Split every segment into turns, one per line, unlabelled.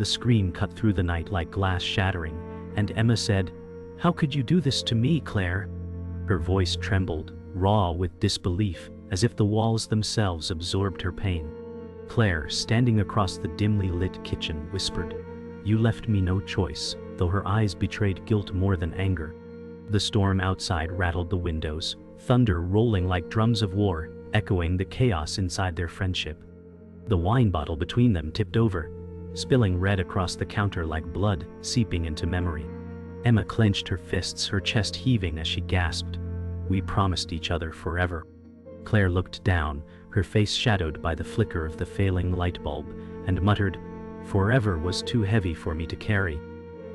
The scream cut through the night like glass shattering, and Emma said, "How could you do this to me, Claire?" Her voice trembled, raw with disbelief, as if the walls themselves absorbed her pain. Claire, standing across the dimly lit kitchen, whispered, "You left me no choice," though her eyes betrayed guilt more than anger. The storm outside rattled the windows, thunder rolling like drums of war, echoing the chaos inside their friendship. The wine bottle between them tipped over, spilling red across the counter like blood seeping into memory. Emma clenched her fists, her chest heaving as she gasped, "We promised each other forever." Claire looked down, her face shadowed by the flicker of the failing light bulb, and muttered, "Forever was too heavy for me to carry."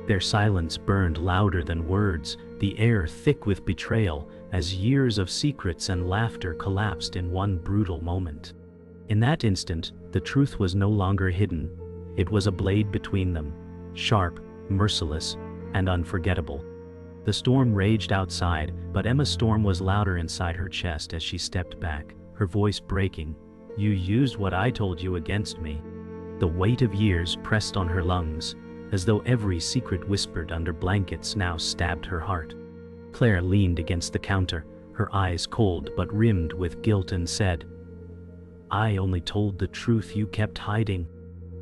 Their silence burned louder than words, the air thick with betrayal, as years of secrets and laughter collapsed in one brutal moment. In that instant, the truth was no longer hidden. It was a blade between them, sharp, merciless, and unforgettable. The storm raged outside, but Emma's storm was louder inside her chest as she stepped back, her voice breaking. "You used what I told you against me." The weight of years pressed on her lungs, as though every secret whispered under blankets now stabbed her heart. Claire leaned against the counter, her eyes cold but rimmed with guilt, and said, "I only told the truth you kept hiding."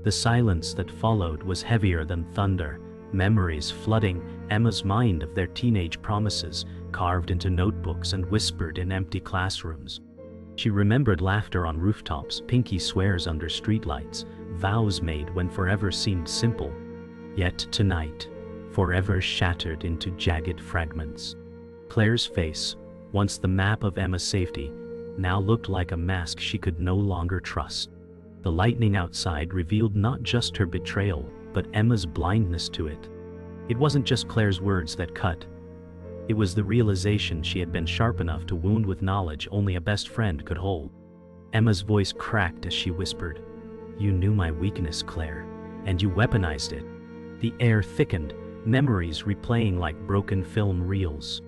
The silence that followed was heavier than thunder, memories flooding Emma's mind of their teenage promises, carved into notebooks and whispered in empty classrooms. She remembered laughter on rooftops, pinky swears under streetlights, vows made when forever seemed simple. Yet tonight, forever shattered into jagged fragments. Claire's face, once the map of Emma's safety, now looked like a mask she could no longer trust. The lightning outside revealed not just her betrayal, but Emma's blindness to it. It wasn't just Claire's words that cut. It was the realization she had been sharp enough to wound with knowledge only a best friend could hold. Emma's voice cracked as she whispered, "You knew my weakness, Claire, and you weaponized it." The air thickened, memories replaying like broken film reels.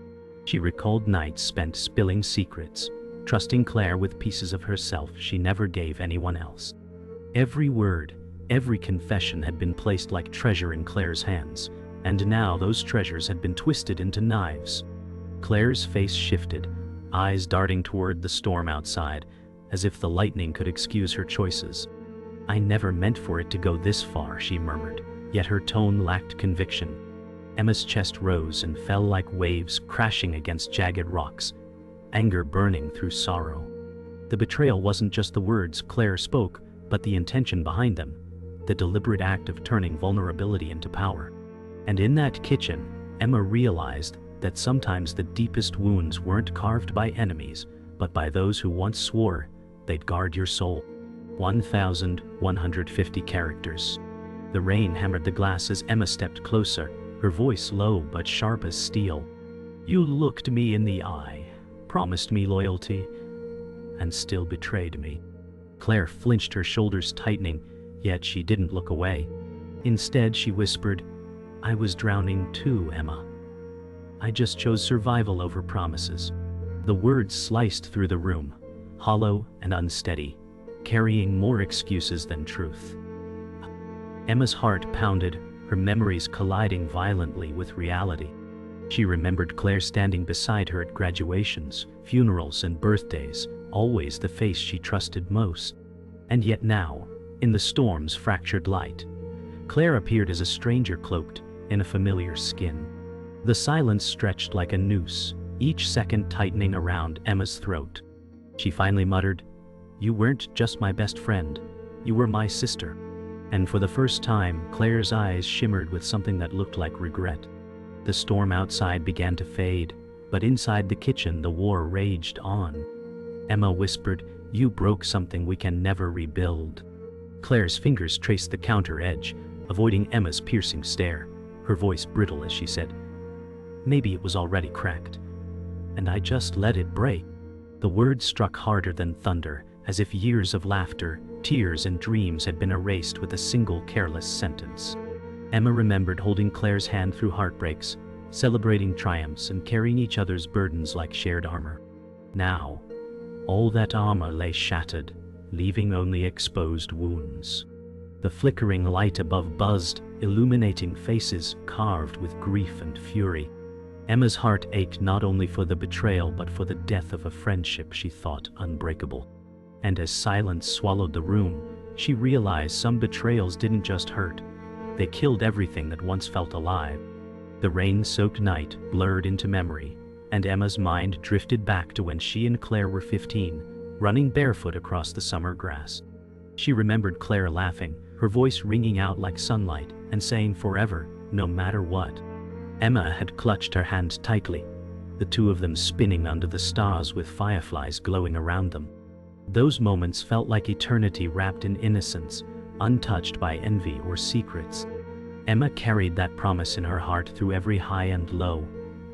She recalled nights spent spilling secrets, trusting Claire with pieces of herself she never gave anyone else. Every word, every confession had been placed like treasure in Claire's hands, and now those treasures had been twisted into knives. Claire's face shifted, eyes darting toward the storm outside, as if the lightning could excuse her choices. "I never meant for it to go this far," she murmured, yet her tone lacked conviction. Emma's chest rose and fell like waves crashing against jagged rocks, anger burning through sorrow. The betrayal wasn't just the words Claire spoke, but the intention behind them, the deliberate act of turning vulnerability into power. And in that kitchen, Emma realized that sometimes the deepest wounds weren't carved by enemies, but by those who once swore they'd guard your soul. 1,150 characters. The rain hammered the glass as Emma stepped closer, her voice low but sharp as steel. "You looked me in the eye, promised me loyalty, and still betrayed me." Claire flinched, her shoulders tightening, yet she didn't look away. Instead, she whispered, "I was drowning too, Emma. I just chose survival over promises." The words sliced through the room, hollow and unsteady, carrying more excuses than truth. Emma's heart pounded, her memories colliding violently with reality. She remembered Claire standing beside her at graduations, funerals, and birthdays, always the face she trusted most. And yet now, in the storm's fractured light, Claire appeared as a stranger cloaked in a familiar skin. The silence stretched like a noose, each second tightening around Emma's throat. She finally muttered, "You weren't just my best friend, you were my sister." And for the first time, Claire's eyes shimmered with something that looked like regret. The storm outside began to fade, but inside the kitchen the war raged on. Emma whispered, "You broke something we can never rebuild." Claire's fingers traced the counter edge, avoiding Emma's piercing stare, her voice brittle as she said, "Maybe it was already cracked, and I just let it break." The words struck harder than thunder, as if years of laughter, tears, and dreams had been erased with a single careless sentence. Emma remembered holding Claire's hand through heartbreaks, celebrating triumphs, and carrying each other's burdens like shared armor. Now, all that armor lay shattered, leaving only exposed wounds. The flickering light above buzzed, illuminating faces carved with grief and fury. Emma's heart ached not only for the betrayal but for the death of a friendship she thought unbreakable. And as silence swallowed the room, she realized some betrayals didn't just hurt. They killed everything that once felt alive. The rain-soaked night blurred into memory, and Emma's mind drifted back to when she and Claire were 15, running barefoot across the summer grass. She remembered Claire laughing, her voice ringing out like sunlight, and saying forever, no matter what. Emma had clutched her hand tightly, the two of them spinning under the stars with fireflies glowing around them. Those moments felt like eternity wrapped in innocence, untouched by envy or secrets. Emma carried that promise in her heart through every high and low,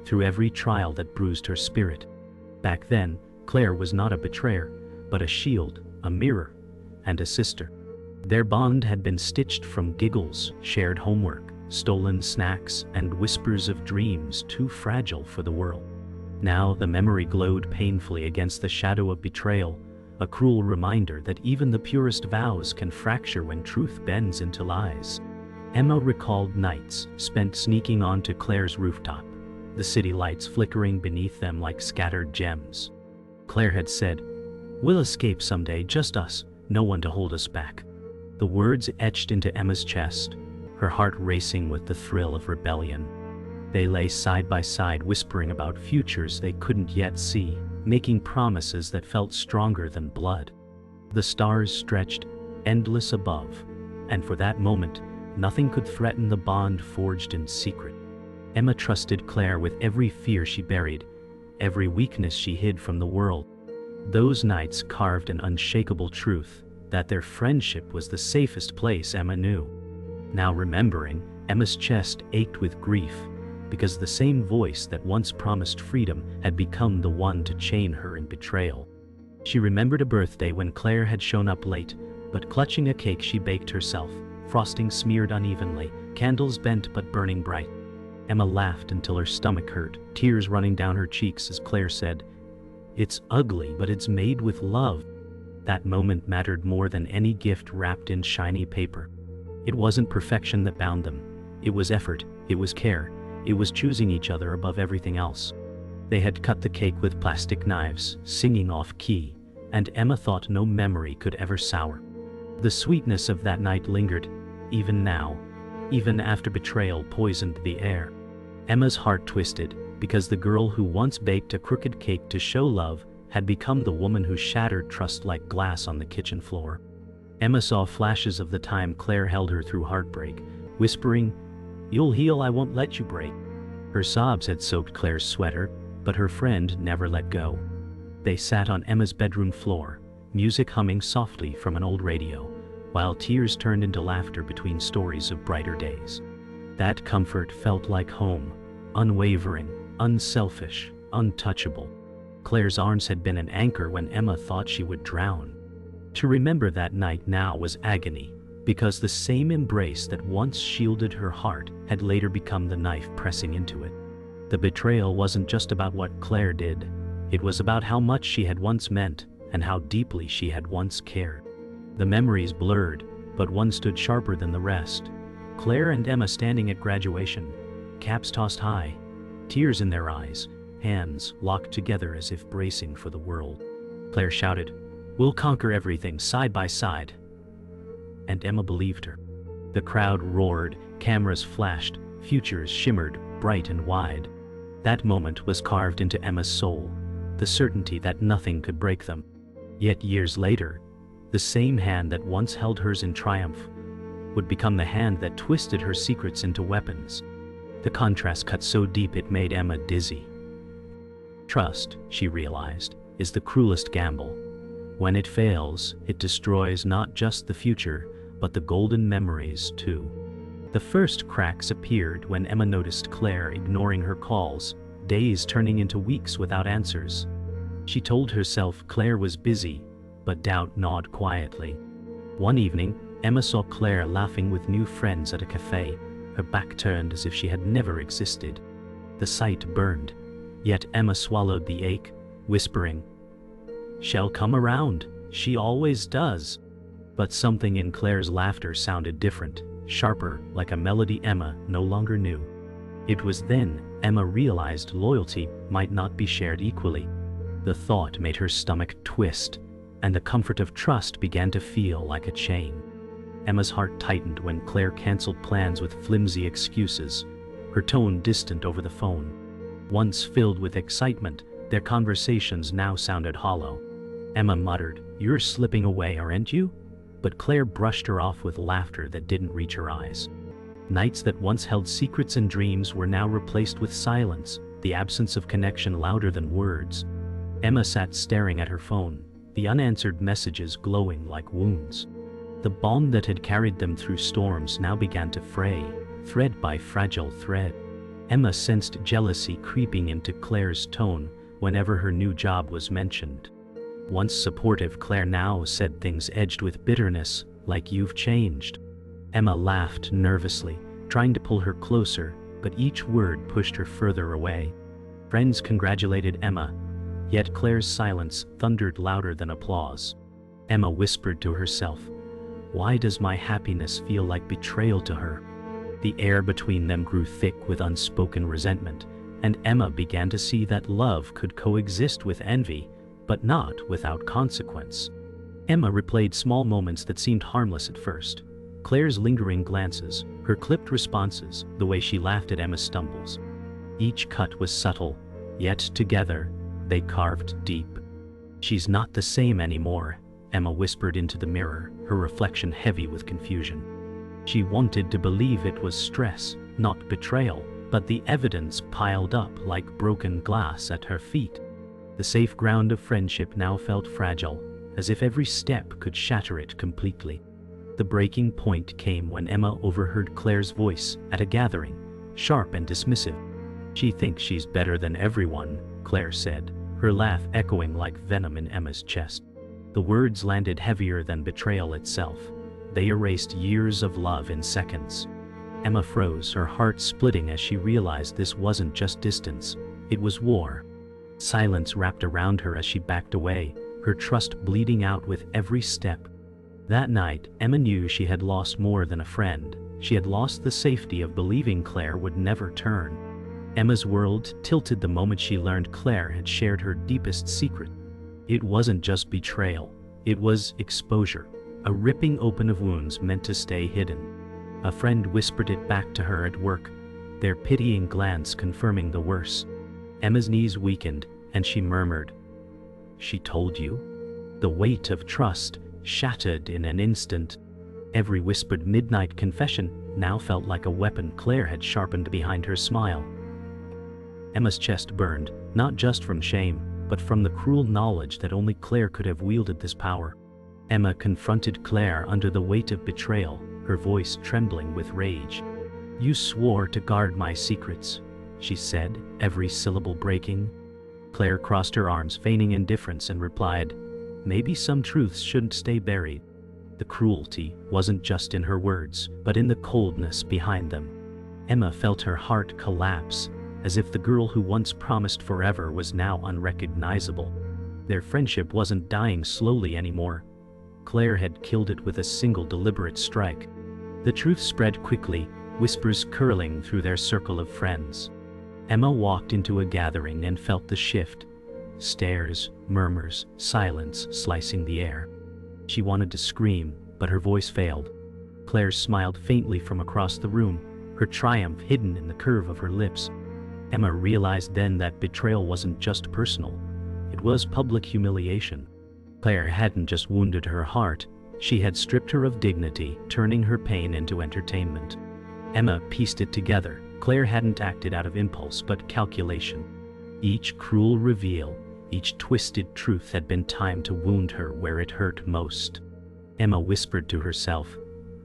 through every trial that bruised her spirit. Back then, Claire was not a betrayer, but a shield, a mirror, and a sister. Their bond had been stitched from giggles, shared homework, stolen snacks, and whispers of dreams too fragile for the world. Now the memory glowed painfully against the shadow of betrayal, a cruel reminder that even the purest vows can fracture when truth bends into lies. Emma recalled nights spent sneaking onto Claire's rooftop, the city lights flickering beneath them like scattered gems. Claire had said, "We'll escape someday, just us, no one to hold us back." The words etched into Emma's chest, her heart racing with the thrill of rebellion. They lay side by side whispering about futures they couldn't yet see, making promises that felt stronger than blood. The stars stretched, endless above, and for that moment, nothing could threaten the bond forged in secret. Emma trusted Claire with every fear she buried, every weakness she hid from the world. Those nights carved an unshakable truth, that their friendship was the safest place Emma knew. Now remembering, Emma's chest ached with grief, because the same voice that once promised freedom had become the one to chain her in betrayal. She remembered a birthday when Claire had shown up late, but clutching a cake she baked herself, frosting smeared unevenly, candles bent but burning bright. Emma laughed until her stomach hurt, tears running down her cheeks as Claire said, "It's ugly, but it's made with love." That moment mattered more than any gift wrapped in shiny paper. It wasn't perfection that bound them. It was effort, it was care, it was choosing each other above everything else. They had cut the cake with plastic knives, singing off key, and Emma thought no memory could ever sour. The sweetness of that night lingered, even now, even after betrayal poisoned the air. Emma's heart twisted, because the girl who once baked a crooked cake to show love had become the woman who shattered trust like glass on the kitchen floor. Emma saw flashes of the time Claire held her through heartbreak, whispering, "You'll heal, I won't let you break." Her sobs had soaked Claire's sweater, but her friend never let go. They sat on Emma's bedroom floor, music humming softly from an old radio, while tears turned into laughter between stories of brighter days. That comfort felt like home, unwavering, unselfish, untouchable. Claire's arms had been an anchor when Emma thought she would drown. To remember that night now was agony, because the same embrace that once shielded her heart had later become the knife pressing into it. The betrayal wasn't just about what Claire did, it was about how much she had once meant and how deeply she had once cared. The memories blurred, but one stood sharper than the rest. Claire and Emma standing at graduation, caps tossed high, tears in their eyes, hands locked together as if bracing for the world. Claire shouted, "We'll conquer everything side by side." And Emma believed her. The crowd roared, cameras flashed, futures shimmered, bright and wide. That moment was carved into Emma's soul, the certainty that nothing could break them. Yet years later, the same hand that once held hers in triumph would become the hand that twisted her secrets into weapons. The contrast cut so deep it made Emma dizzy. Trust, she realized, is the cruelest gamble. When it fails, it destroys not just the future, but the golden memories too. The first cracks appeared when Emma noticed Claire ignoring her calls, days turning into weeks without answers. She told herself Claire was busy, but doubt gnawed quietly. One evening, Emma saw Claire laughing with new friends at a cafe, her back turned as if she had never existed. The sight burned, yet Emma swallowed the ache, whispering, "She'll come around, she always does." But something in Claire's laughter sounded different, sharper, like a melody Emma no longer knew. It was then Emma realized loyalty might not be shared equally. The thought made her stomach twist, and the comfort of trust began to feel like a chain. Emma's heart tightened when Claire canceled plans with flimsy excuses, her tone distant over the phone. Once filled with excitement, their conversations now sounded hollow. Emma muttered, "You're slipping away, aren't you?" But Claire brushed her off with laughter that didn't reach her eyes. Nights that once held secrets and dreams were now replaced with silence, the absence of connection louder than words. Emma sat staring at her phone, the unanswered messages glowing like wounds. The bond that had carried them through storms now began to fray, thread by fragile thread. Emma sensed jealousy creeping into Claire's tone whenever her new job was mentioned. Once supportive Claire now said things edged with bitterness, like "You've changed." Emma laughed nervously, trying to pull her closer, but each word pushed her further away. Friends congratulated Emma, yet Claire's silence thundered louder than applause. Emma whispered to herself, "Why does my happiness feel like betrayal to her?" The air between them grew thick with unspoken resentment, and Emma began to see that love could coexist with envy, but not without consequence. Emma replayed small moments that seemed harmless at first. Claire's lingering glances, her clipped responses, the way she laughed at Emma's stumbles. Each cut was subtle, yet together, they carved deep. "She's not the same anymore," Emma whispered into the mirror, her reflection heavy with confusion. She wanted to believe it was stress, not betrayal, but the evidence piled up like broken glass at her feet. The safe ground of friendship now felt fragile, as if every step could shatter it completely. The breaking point came when Emma overheard Claire's voice at a gathering, sharp and dismissive. "She thinks she's better than everyone," Claire said, her laugh echoing like venom in Emma's chest. The words landed heavier than betrayal itself. They erased years of love in seconds. Emma froze, her heart splitting as she realized this wasn't just distance, it was war. Silence wrapped around her as she backed away, her trust bleeding out with every step. That night, Emma knew she had lost more than a friend. She had lost the safety of believing Claire would never turn. Emma's world tilted the moment she learned Claire had shared her deepest secret. It wasn't just betrayal, it was exposure, a ripping open of wounds meant to stay hidden. A friend whispered it back to her at work, their pitying glance confirming the worst. Emma's knees weakened, and she murmured, "She told you?" The weight of trust shattered in an instant. Every whispered midnight confession now felt like a weapon Claire had sharpened behind her smile. Emma's chest burned, not just from shame, but from the cruel knowledge that only Claire could have wielded this power. Emma confronted Claire under the weight of betrayal, her voice trembling with rage. "You swore to guard my secrets," she said, every syllable breaking. Claire crossed her arms, feigning indifference, and replied, "Maybe some truths shouldn't stay buried." The cruelty wasn't just in her words, but in the coldness behind them. Emma felt her heart collapse, as if the girl who once promised forever was now unrecognizable. Their friendship wasn't dying slowly anymore. Claire had killed it with a single deliberate strike. The truth spread quickly, whispers curling through their circle of friends. Emma walked into a gathering and felt the shift. Stares, murmurs, silence slicing the air. She wanted to scream, but her voice failed. Claire smiled faintly from across the room, her triumph hidden in the curve of her lips. Emma realized then that betrayal wasn't just personal. It was public humiliation. Claire hadn't just wounded her heart, she had stripped her of dignity, turning her pain into entertainment. Emma pieced it together. Claire hadn't acted out of impulse but calculation. Each cruel reveal, each twisted truth had been timed to wound her where it hurt most. Emma whispered to herself,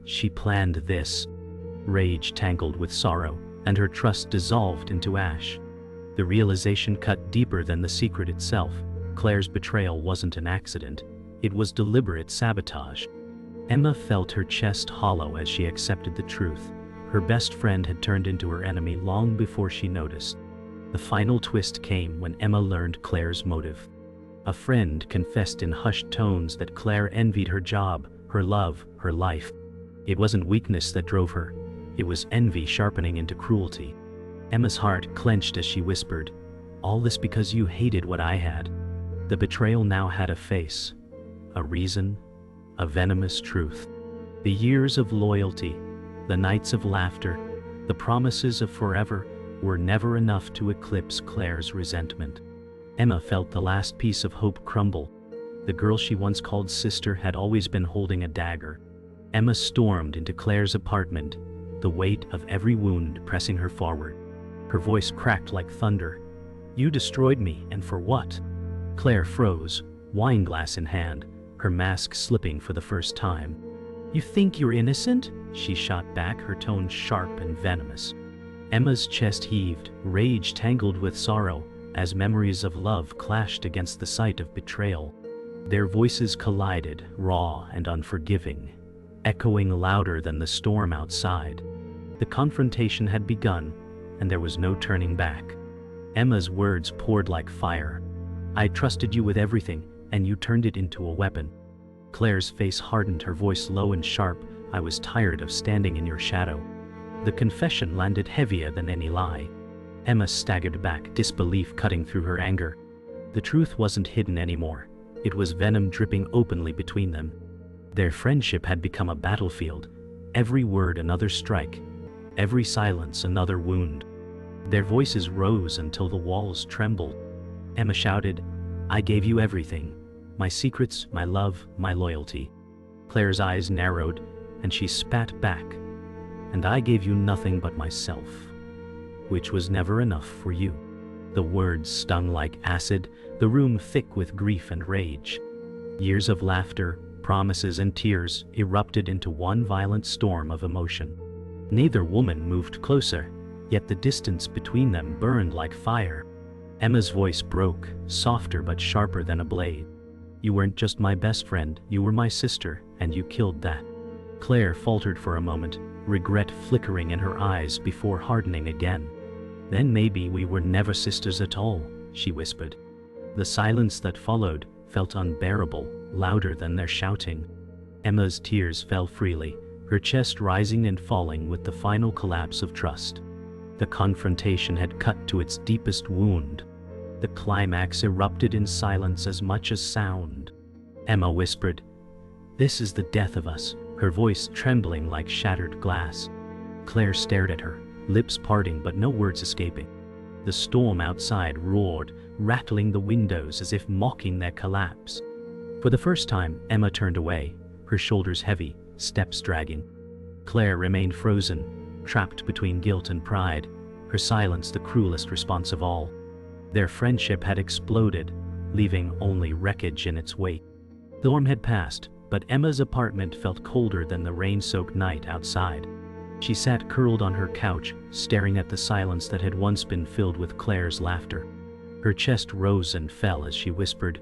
"She planned this." Rage tangled with sorrow, and her trust dissolved into ash. The realization cut deeper than the secret itself. Claire's betrayal wasn't an accident, it was deliberate sabotage. Emma felt her chest hollow as she accepted the truth. Her best friend had turned into her enemy long before she noticed. The final twist came when Emma learned Claire's motive. A friend confessed in hushed tones that Claire envied her job, her love, her life. It wasn't weakness that drove her. It was envy sharpening into cruelty. Emma's heart clenched as she whispered, "All this because you hated what I had." The betrayal now had a face, a reason, a venomous truth. The years of loyalty, the nights of laughter, the promises of forever were never enough to eclipse Claire's resentment. Emma felt the last piece of hope crumble. The girl she once called sister had always been holding a dagger. Emma stormed into Claire's apartment, the weight of every wound pressing her forward. Her voice cracked like thunder. "You destroyed me, and for what?" Claire froze, wineglass in hand, her mask slipping for the first time. "You think you're innocent?" she shot back, her tone sharp and venomous. Emma's chest heaved, rage tangled with sorrow, as memories of love clashed against the sight of betrayal. Their voices collided, raw and unforgiving, echoing louder than the storm outside. The confrontation had begun, and there was no turning back. Emma's words poured like fire. "I trusted you with everything, and you turned it into a weapon." Claire's face hardened, her voice low and sharp. "I was tired of standing in your shadow." The confession landed heavier than any lie. Emma staggered back, disbelief cutting through her anger. The truth wasn't hidden anymore. It was venom dripping openly between them. Their friendship had become a battlefield, every word another strike, every silence another wound. Their voices rose until the walls trembled. Emma shouted, "I gave you everything. My secrets, my love, my loyalty." Claire's eyes narrowed, and she spat back. "And I gave you nothing but myself, which was never enough for you." The words stung like acid, the room thick with grief and rage. Years of laughter, promises and tears erupted into one violent storm of emotion. Neither woman moved closer, yet the distance between them burned like fire. Emma's voice broke, softer but sharper than a blade. "You weren't just my best friend, you were my sister, and you killed that." Claire faltered for a moment, regret flickering in her eyes before hardening again. "Then maybe we were never sisters at all," she whispered. The silence that followed felt unbearable, louder than their shouting. Emma's tears fell freely, her chest rising and falling with the final collapse of trust. The confrontation had cut to its deepest wound. The climax erupted in silence as much as sound. Emma whispered, "This is the death of us," her voice trembling like shattered glass. Claire stared at her, lips parting but no words escaping. The storm outside roared, rattling the windows as if mocking their collapse. For the first time, Emma turned away, her shoulders heavy, steps dragging. Claire remained frozen, trapped between guilt and pride, her silence the cruelest response of all. Their friendship had exploded, leaving only wreckage in its wake. The storm had passed, but Emma's apartment felt colder than the rain-soaked night outside. She sat curled on her couch, staring at the silence that had once been filled with Claire's laughter. Her chest rose and fell as she whispered,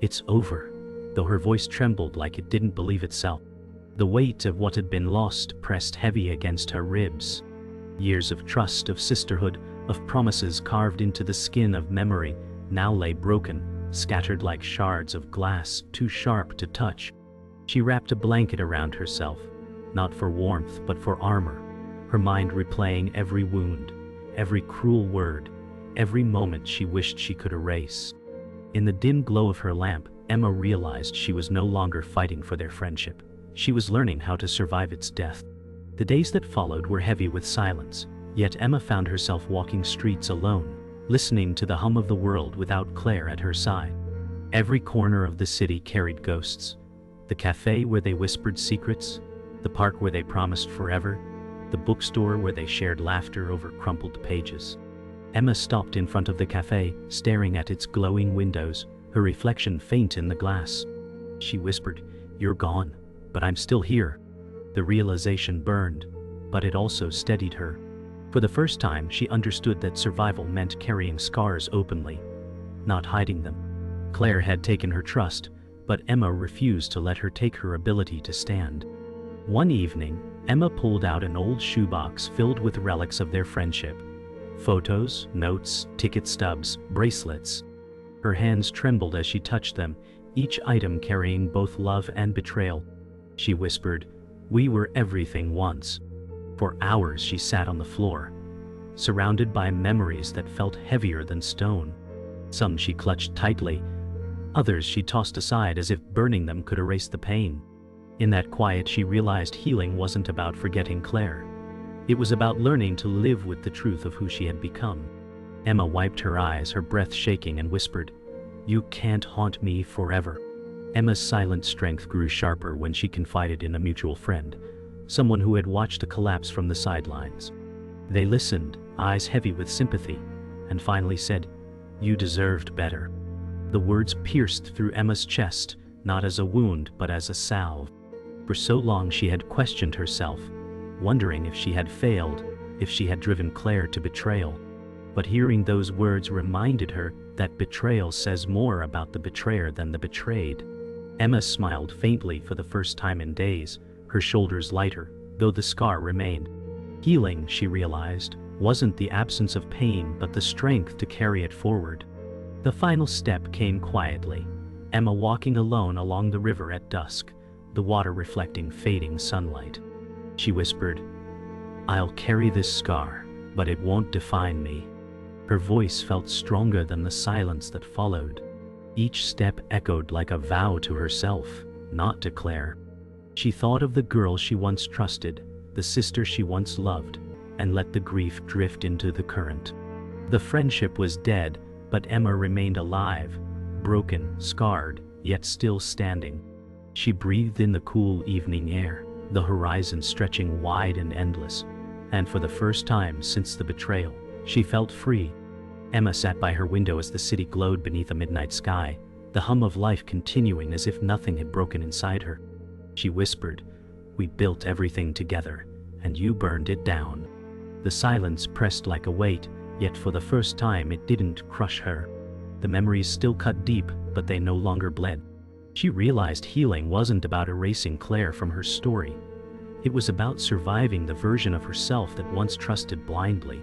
"It's over," though her voice trembled like it didn't believe itself. The weight of what had been lost pressed heavy against her ribs. Years of trust, of sisterhood, of promises carved into the skin of memory now lay broken, scattered like shards of glass, too sharp to touch. She wrapped a blanket around herself, not for warmth but for armor, her mind replaying every wound, every cruel word, every moment she wished she could erase. In the dim glow of her lamp, Emma realized she was no longer fighting for their friendship. She was learning how to survive its death. The days that followed were heavy with silence, yet Emma found herself walking streets alone, listening to the hum of the world without Claire at her side. Every corner of the city carried ghosts. The cafe where they whispered secrets, the park where they promised forever, the bookstore where they shared laughter over crumpled pages. Emma stopped in front of the cafe, staring at its glowing windows, her reflection faint in the glass. She whispered, "You're gone, but I'm still here." The realization burned, but it also steadied her. For the first time, she understood that survival meant carrying scars openly, not hiding them. Claire had taken her trust, but Emma refused to let her take her ability to stand. One evening, Emma pulled out an old shoebox filled with relics of their friendship. Photos, notes, ticket stubs, bracelets. Her hands trembled as she touched them, each item carrying both love and betrayal. she whispered. "We were everything once." For hours she sat on the floor, surrounded by memories that felt heavier than stone. Some she clutched tightly, others she tossed aside as if burning them could erase the pain. In that quiet she realized healing wasn't about forgetting Claire. It was about learning to live with the truth of who she had become. Emma wiped her eyes, her breath shaking, and whispered, "You can't haunt me forever." Emma's silent strength grew sharper when she confided in a mutual friend, someone who had watched the collapse from the sidelines. They listened, eyes heavy with sympathy, and finally said, "You deserved better." The words pierced through Emma's chest, not as a wound but as a salve. For so long she had questioned herself, wondering if she had failed, if she had driven Claire to betrayal. But hearing those words reminded her that betrayal says more about the betrayer than the betrayed. Emma smiled faintly for the first time in days, her shoulders lighter, though the scar remained. Healing, she realized, wasn't the absence of pain but the strength to carry it forward. The final step came quietly, Emma walking alone along the river at dusk, the water reflecting fading sunlight. She whispered, "I'll carry this scar, but it won't define me." Her voice felt stronger than the silence that followed. Each step echoed like a vow to herself, not to Claire. She thought of the girl she once trusted, the sister she once loved, and let the grief drift into the current. The friendship was dead, but Emma remained alive, broken, scarred, yet still standing. She breathed in the cool evening air, the horizon stretching wide and endless, and for the first time since the betrayal, she felt free. Emma sat by her window as the city glowed beneath a midnight sky, the hum of life continuing as if nothing had broken inside her. She whispered, "We built everything together, and you burned it down." The silence pressed like a weight, yet for the first time it didn't crush her. The memories still cut deep, but they no longer bled. She realized healing wasn't about erasing Claire from her story. It was about surviving the version of herself that once trusted blindly.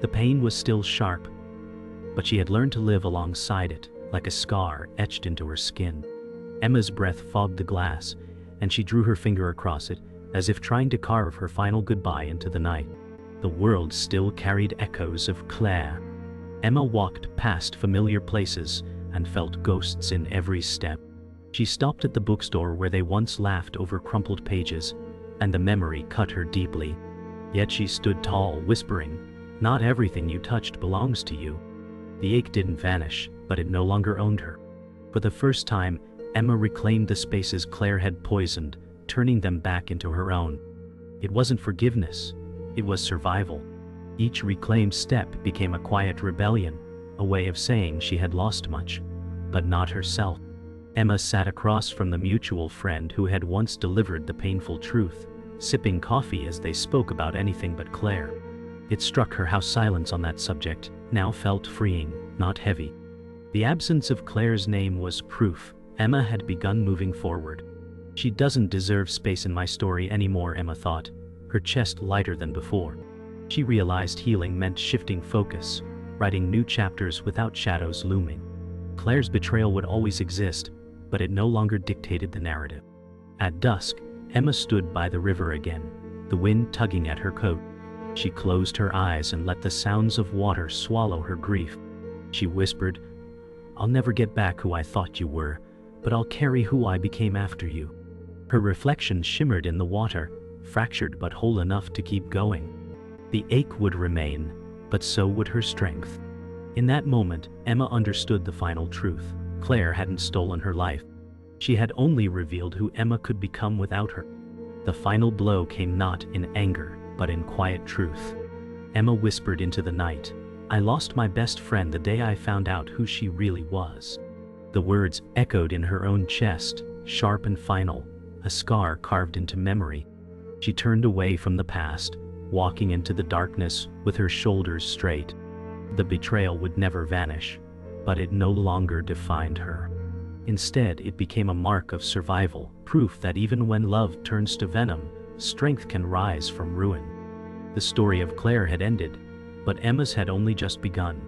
The pain was still sharp, but she had learned to live alongside it, like a scar etched into her skin. Emma's breath fogged the glass, and she drew her finger across it, as if trying to carve her final goodbye into the night. The world still carried echoes of Claire. Emma walked past familiar places and felt ghosts in every step. She stopped at the bookstore where they once laughed over crumpled pages, and the memory cut her deeply. Yet she stood tall, whispering, "Not everything you touched belongs to you." The ache didn't vanish, but it no longer owned her. For the first time, Emma reclaimed the spaces Claire had poisoned, turning them back into her own. It wasn't forgiveness, it was survival. Each reclaimed step became a quiet rebellion, a way of saying she had lost much, but not herself. Emma sat across from the mutual friend who had once delivered the painful truth, sipping coffee as they spoke about anything but Claire. It struck her how silence on that subject now felt freeing, not heavy. The absence of Claire's name was proof Emma had begun moving forward. She doesn't deserve space in my story anymore, Emma thought, her chest lighter than before. She realized healing meant shifting focus, writing new chapters without shadows looming. Claire's betrayal would always exist, but it no longer dictated the narrative. At dusk, Emma stood by the river again, the wind tugging at her coat. She closed her eyes and let the sounds of water swallow her grief. She whispered, "I'll never get back who I thought you were, but I'll carry who I became after you." Her reflection shimmered in the water, fractured but whole enough to keep going. The ache would remain, but so would her strength. In that moment, Emma understood the final truth. Claire hadn't stolen her life. She had only revealed who Emma could become without her. The final blow came not in anger, but in quiet truth. Emma whispered into the night, "I lost my best friend the day I found out who she really was." The words echoed in her own chest, sharp and final, a scar carved into memory. She turned away from the past, walking into the darkness with her shoulders straight. The betrayal would never vanish, but it no longer defined her. Instead, it became a mark of survival, proof that even when love turns to venom, strength can rise from ruin. The story of Claire had ended, but Emma's had only just begun.